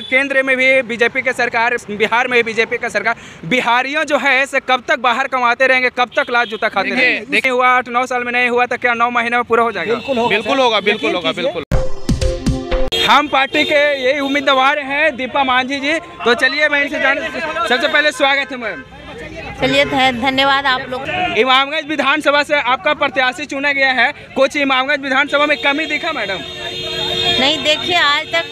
केंद्र में भी बीजेपी की सरकार, बिहार में भी बीजेपी की सरकार, बिहारियों जो है इसे कब तक बाहर कमाते रहेंगे, कब तक लात जूता खाते रहेंगे? देखिए हुआ 8-9 साल में नहीं हुआ तो क्या 9 महीने में पूरा हो जाएगा? बिल्कुल होगा, बिल्कुल होगा, बिल्कुल। हम पार्टी के यही उम्मीदवार हैं दीपा मांझी जी। तो चलिए मैं इनसे सबसे पहले स्वागत है मैम। चलिए धन्यवाद आप लोग। इमामगंज विधानसभा से आपका प्रत्याशी चुना गया है, कुछ इमामगंज विधानसभा में कमी दिखा मैडम? नहीं, देखिए आज तक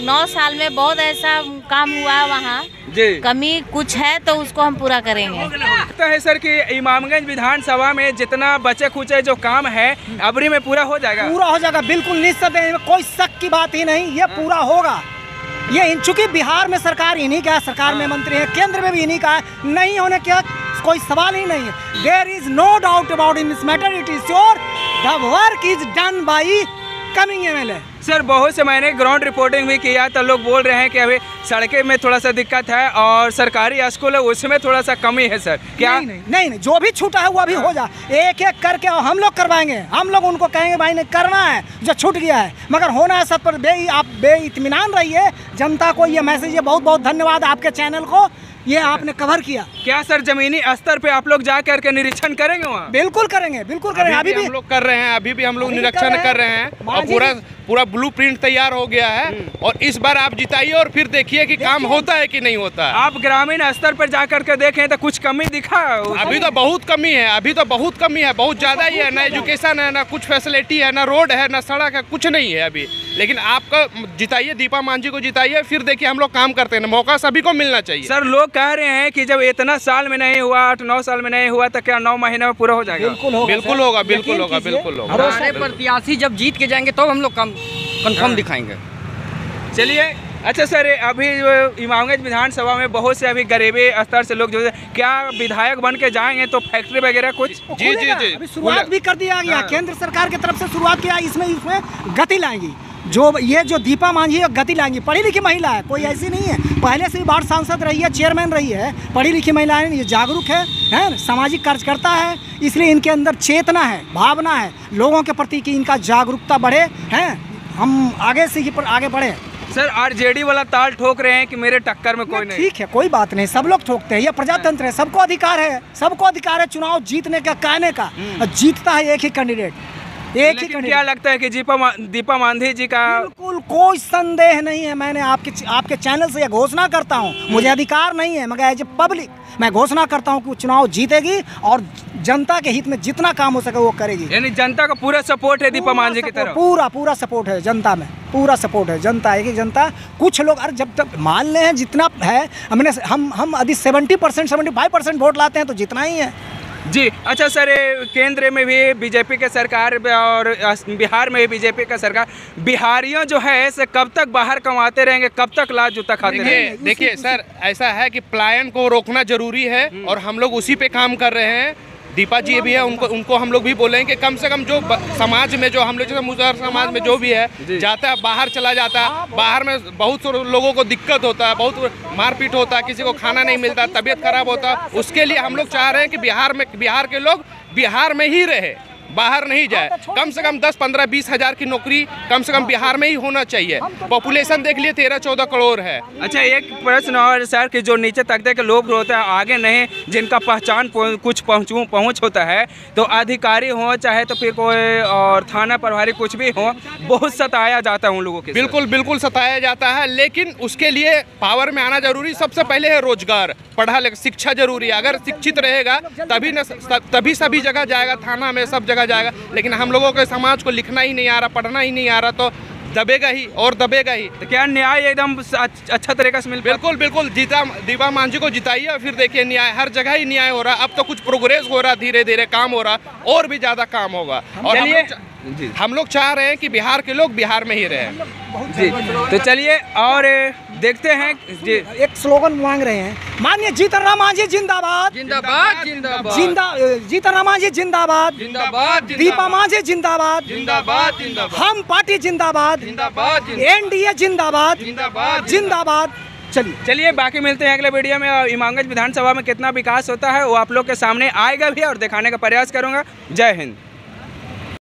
9 साल में बहुत ऐसा काम हुआ वहाँ जी। कमी कुछ है तो उसको हम पूरा करेंगे। लगता है सर कि इमामगंज विधानसभा में जितना बचे खुचे जो काम है अबरी में पूरा हो जाएगा? पूरा हो जाएगा, बिल्कुल निस्संदेह, कोई शक की बात ही नहीं, ये पूरा होगा। ये चूंकि बिहार में सरकार इन्हीं का, सरकार में मंत्री है, केंद्र में भी इन्हीं का, नहीं होने का कोई सवाल ही नहीं है। There is no doubt about in this matter, it is sure the work is done by coming MLA. Sir बहुत से मैंने ग्राउंड रिपोर्टिंग भी किया तो लोग बोल रहे हैं कि अभी सड़कें में थोड़ा सा दिक्कत है और सरकारी स्कूल है उसमें थोड़ा सा कमी है सर। क्या नहीं, जो भी छूटा है वो अभी हो जा, एक एक करके हम लोग करवाएंगे। हम लोग उनको कहेंगे भाई नहीं करना है जो छूट गया है, मगर होना है सब पर। आप बेइत्मीनान रहिए, जनता को ये मैसेज है। बहुत बहुत धन्यवाद आपके चैनल को, ये आपने कवर किया। क्या सर जमीनी स्तर पे आप लोग जा करके निरीक्षण करेंगे वहाँ? बिल्कुल करेंगे, बिल्कुल करेंगे। अभी भी हम लोग कर रहे हैं, अभी भी हम लोग निरीक्षण कर रहे हैं और पूरा ब्लूप्रिंट तैयार हो गया है। और इस बार आप जिताइए और फिर देखिए कि काम होता है कि नहीं होता है। आप ग्रामीण स्तर पर जा करके देखें तो कुछ कमी दिखा? अभी तो बहुत कमी है, अभी तो बहुत कमी है, बहुत ज्यादा ही है। ना एजुकेशन है, ना कुछ फैसिलिटी है, ना रोड है, ना सड़क है, कुछ नहीं है अभी। लेकिन आपका जिताइए, दीपा मांझी को जिताइए, फिर देखिए हम लोग काम करते हैं। मौका सभी को मिलना चाहिए। सर लोग कह रहे हैं कि जब इतना साल में नहीं हुआ, 8-9 साल में नहीं हुआ तो क्या 9 महीने में पूरा हो जाएगा? बिल्कुल होगा, बिल्कुल होगा, बिल्कुल होगा, बिल्कुल होगा। हमारे प्रत्याशी जब जीत के जाएंगे तो हम लोग काम कन्फर्म दिखाएंगे। चलिए अच्छा सर, अभी इमामगंज विधानसभा में बहुत से अभी गरीबी स्तर से लोग जो क्या विधायक बन के जाएंगे तो फैक्ट्री वगैरह कुछ जी जी जी अभी शुरुआत भी कर दिया गया। केंद्र सरकार की तरफ से शुरुआत किया, इसमें गति लाएंगी। जो दीपा मांझी है गति लाएंगी। पढ़ी लिखी महिला है, कोई ऐसी नहीं है, पहले से भी वार्ड सांसद रही है, चेयरमैन रही है, पढ़ी लिखी महिला है, ये जागरूक है, सामाजिक कार्यकर्ता है, इसलिए इनके अंदर चेतना है, भावना है लोगों के प्रति कि इनका जागरूकता बढ़े, हैं हम आगे से ही आगे बढ़े। सर आरजेडी वाला ताल ठोक रहे हैं कि मेरे टक्कर में कोई नहीं। ठीक है, कोई बात नहीं, सब लोग ठोकते हैं, ये प्रजातंत्र है, सबको अधिकार है चुनाव जीतने का, कहने का। जीतता है एक ही कैंडिडेट, एक ही। क्या लगता है कि दीपा मांझी जी का? बिल्कुल कोई संदेह नहीं है। मैंने आपके चैनल से यह घोषणा करता हूं, मुझे अधिकार नहीं है मगर एज ए पब्लिक मैं घोषणा करता हूं कि चुनाव जीतेगी और जनता के हित में जितना काम हो सके वो करेगी। यानी जनता का पूरा सपोर्ट है दीपा मांझी की तरफ? पूरा सपोर्ट है जनता में, पूरा सपोर्ट है। जनता है कि जनता, कुछ लोग अरे जब तक मान ले हैं जितना है, हम यदि 70% 75% वोट लाते हैं तो जितना ही है जी। अच्छा सर, केंद्र में भी बीजेपी की सरकार और बिहार में भी बीजेपी की सरकार, बिहारियों जो है इसे कब तक बाहर कमाते रहेंगे, कब तक लात जूता खाते रहेंगे? देखिए सर, ऐसा है कि पलायन को रोकना जरूरी है और हम लोग उसी पे काम कर रहे हैं। दीपा जी भी है, उनको हम लोग भी बोलेंगे कि कम से कम जो समाज में, जो हम लोग जैसे मुसहर समाज में जो भी है जाता है, बाहर चला जाता है, बाहर में बहुत से लोगों को दिक्कत होता है, बहुत मारपीट होता है, किसी को खाना नहीं मिलता, तबीयत खराब होता है। उसके लिए हम लोग चाह रहे हैं कि बिहार के लोग बिहार में ही रहे, बाहर नहीं जाए। कम से कम 10, 15, 20 हज़ार की नौकरी कम से कम बिहार में ही होना चाहिए। पॉपुलेशन देख लिए 13-14 करोड़ है। अच्छा एक प्रश्न और सर, कि जो नीचे तबके के लोग होते हैं, आगे नहीं, जिनका पहचान कुछ पहुँच होता है, तो अधिकारी हो चाहे तो फिर कोई और थाना प्रभारी कुछ भी हो, बहुत सताया जाता है उन लोगों के। बिल्कुल सताया जाता है, लेकिन उसके लिए पावर में आना जरूरी। सबसे पहले है रोजगार, पढ़ा लिखा, शिक्षा जरूरी है। अगर शिक्षित रहेगा तभी सभी जगह जाएगा, थाना में सब जगह जाएगा। लेकिन हम लोगों के समाज को लिखना ही नहीं आ रहा, पढ़ना ही नहीं आ रहा, तो दबेगा ही और दबेगा ही। तो क्या न्याय एकदम अच्छा तरीके से मिल? बिल्कुल दीपा मांझी को जिताइए और फिर देखिए न्याय, हर जगह ही न्याय हो रहा। अब तो कुछ प्रोग्रेस हो रहा, धीरे धीरे काम हो रहा, और भी ज्यादा काम होगा। और हम लोग चाह रहे हैं कि बिहार के लोग बिहार में ही रहें जी। तो चलिए और देखते हैं जी, एक स्लोगन मांग रहे हैं, माननीय जीतनराम मांझी जिंदाबाद, जिंदाबाद जिंदाबाद, जीतनराम मांझी जिंदाबाद, जिंदाबाद, दीपा मांझी जिंदाबाद, जिंदाबाद, जिंदाबाद, हम पार्टी जिंदाबाद, जिंदाबाद, एनडीए जिंदाबाद, जिंदाबाद। चलिए बाकी मिलते हैं अगले वीडियो में। इमामगंज विधानसभा में कितना विकास होता है वो आप लोग के सामने आएगा भी और दिखाने का प्रयास करूंगा। जय हिंद।